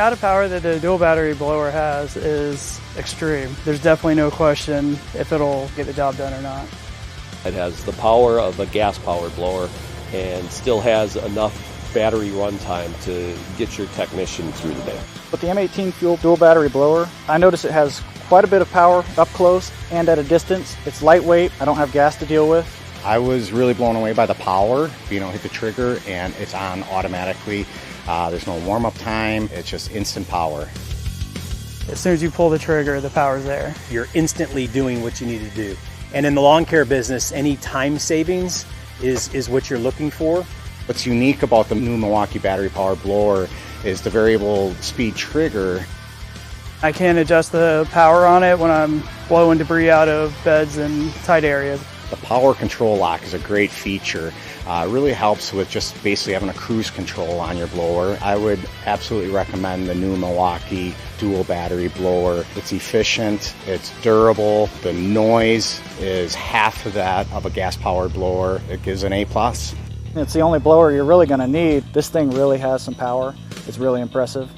amount of power that the dual battery blower has is extreme. There's definitely no question if it'll get the job done or not. It has the power of a gas-powered blower and still has enough battery runtime to get your technician through the day. With the M18 fuel dual battery blower, I notice it has quite a bit of power up close and at a distance. It's lightweight, I don't have gas to deal with. I was really blown away by the power. Hit the trigger and it's on automatically. There's no warm-up time, it's just instant power. As soon as you pull the trigger, the power's there. You're instantly doing what you need to do. And in the lawn care business, any time savings is what you're looking for. What's unique about the new Milwaukee battery powered blower is the variable speed trigger. I can adjust the power on it when I'm blowing debris out of beds and tight areas. The power control lock is a great feature. It really helps with just basically having a cruise control on your blower. I would absolutely recommend the new Milwaukee dual battery blower. It's efficient, it's durable, the noise is half of that of a gas-powered blower. It gives an A+. It's the only blower you're really going to need. This thing really has some power. It's really impressive.